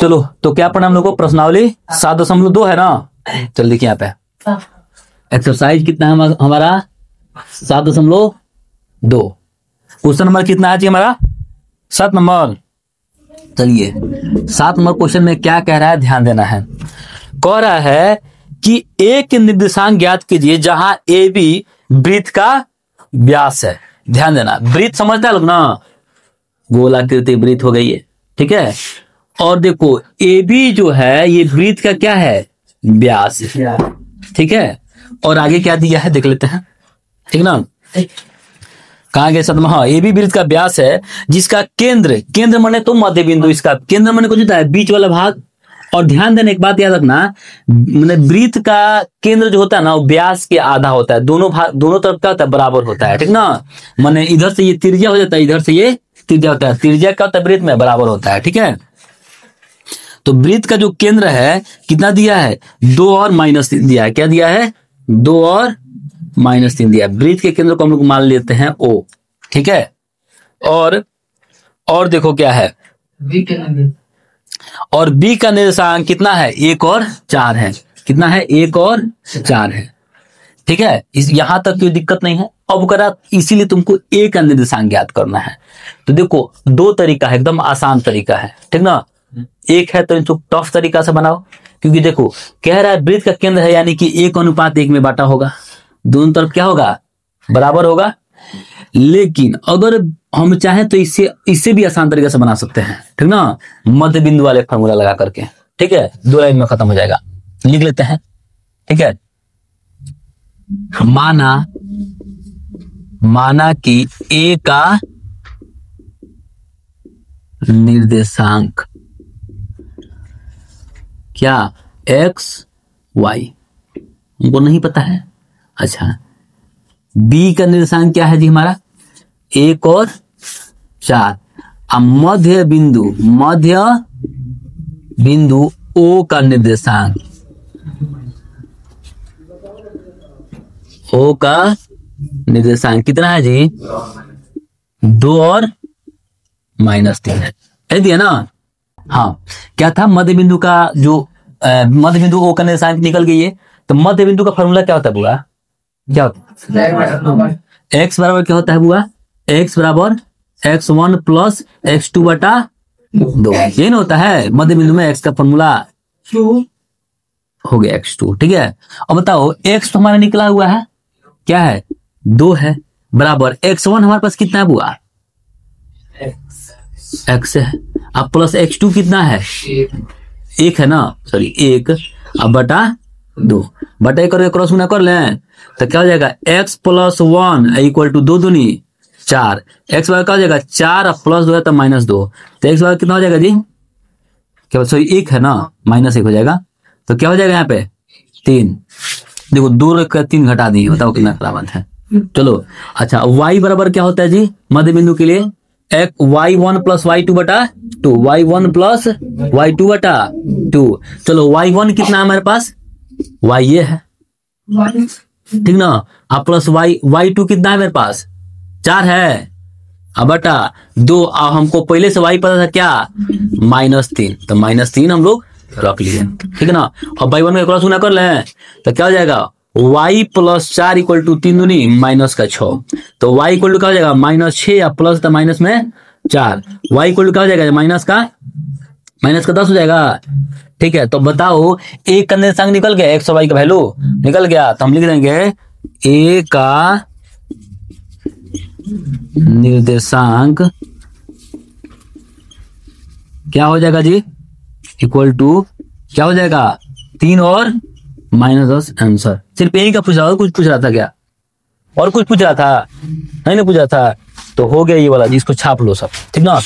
चलो तो क्या पढ़ा हम लोग को, प्रश्नावली 7.2 है ना। चल देखिए यहाँ पे एक्सरसाइज कितना है हमारा 7.2। क्वेश्चन नंबर कितना है जी हमारा 7 नंबर। चलिए 7 नंबर क्वेश्चन में क्या कह रहा है, ध्यान देना है। कह रहा है कि एक निर्देशांक ज्ञात कीजिए जहां ए बी वृत्त का व्यास है। ध्यान देना, वृत्त समझता है लोग ना, गोलाकृति वृत्त हो गई है, ठीक है। और देखो ए बी जो है ये वृत्त का क्या है, व्यास, ठीक है। और आगे क्या दिया है देख लेते हैं, ठीक ना। कहा गया सदमा, हाँ ए बी वृत्त का व्यास है जिसका केंद्र माने तो मध्य बिंदु, इसका केंद्र माने कुछ होता है बीच वाला भाग। और ध्यान देना एक बात याद रखना, मैंने वृत्त का केंद्र जो होता है ना वो व्यास के आधा होता है, दोनों तरफ क्या होता है, बराबर होता है, ठीक ना। माने इधर से ये त्रिज्या हो जाता है, इधर से ये त्रिज्या होता है, त्रिज्या क्या होता है वृत्त में, बराबर होता है, ठीक है। तो वृत्त का जो केंद्र है कितना दिया है, 2 और -3 दिया है। क्या दिया है, 2 और -3 दिया है। वृत्त के केंद्र को हम लोग मान लेते हैं O, ठीक है। और देखो क्या है, और B का निर्देशांक कितना है, 1 और 4 है। कितना है, 1 और 4 है, ठीक है। यहां तक कोई दिक्कत नहीं है। अब करा इसीलिए तुमको A का निर्देशांक ज्ञात करना है। तो देखो 2 तरीका है, एकदम आसान तरीका है, ठीक ना। एक है तो इसको टफ तरीका से बनाओ, क्योंकि देखो कह रहा है वृत्त का केंद्र है यानी कि 1:1 में बांटा होगा, दोनों तरफ क्या होगा, बराबर होगा। लेकिन अगर हम चाहें तो इससे भी आसान तरीके से बना सकते हैं, ठीक ना, मध्य बिंदु वाले फॉर्मूला लगा करके, ठीक है। 2 लाइन में खत्म हो जाएगा, लिख लेते हैं, ठीक है। माना कि A का निर्देशांक क्या, x y, हमको नहीं पता है। अच्छा B का निर्देशांक क्या है जी हमारा, 1 और 4। अब मध्य बिंदु O का निर्देशांक, O का निर्देशांक कितना है जी, 2 और -3 है, दिया ना। हाँ क्या था, मध्य बिंदु का जो मध्य बिंदु O का निर्देशांक निकल गई है। तो मध्य बिंदु का फॉर्मूला क्या होता है बुआ, क्या होता है, x बराबर क्या होता है बुआ, x बराबर x1 + x2 बटा 2, ये ना होता है मध्य बिंदु में। x का फॉर्मूला हो गया x2, ठीक है। अब बताओ x तो हमारा निकला हुआ है, क्या है, 2 है, बराबर x1 हमारे पास कितना है बुआ, x है। अब प्लस x2 कितना है, 1 है ना, सॉरी 1, अब बटा 2, बटा करके क्रॉस गुना कर लें तो क्या हो जाएगा, x + 1 = 2 दूनी 4, x बराबर क्या हो जाएगा 4 और +2 है तो -2, तो x बराबर कितना हो जाएगा जी, क्या सॉरी 1 है ना, -1 हो जाएगा। तो क्या हो जाएगा यहाँ पे 3, देखो 2 रख कर 3 घटा दी, बताओ कितना खराब है। चलो अच्छा y बराबर क्या होता है जी मध्य बिंदु के लिए, y1 + y2 बटा 2, y1 + y2 बटा 2। चलो y1 कितना है हमारे पास, y ये है, ठीक ना। अब प्लस y2 कितना है मेरे पास, 4 है, अब बटा 2। अब हमको पहले से y पता था क्या, -3, तो -3 हम लोग रख लिए, ठीक है ना। अब y1 में क्रॉस गुना कर लें तो क्या हो जाएगा, y + 4 = 3 दूनी -6, तो y = क्या हो जाएगा, -6 या प्लस तो माइनस में 4, y = क्या हो जाएगा, माइनस का 10 हो जाएगा, ठीक है। तो बताओ A का निर्देशांक निकल गया, x और y का वैल्यू निकल गया, तो हम लिख देंगे A का निर्देशांक क्या हो जाएगा जी, = क्या हो जाएगा, 3 और -10 आंसर। सिर्फ यही का पूछ रहा था, कुछ पूछ रहा था क्या, और कुछ पूछ रहा था, नहीं पूछ रहा था। तो हो गया ये वाला जी, इसको छाप लो सब, ठीक ना।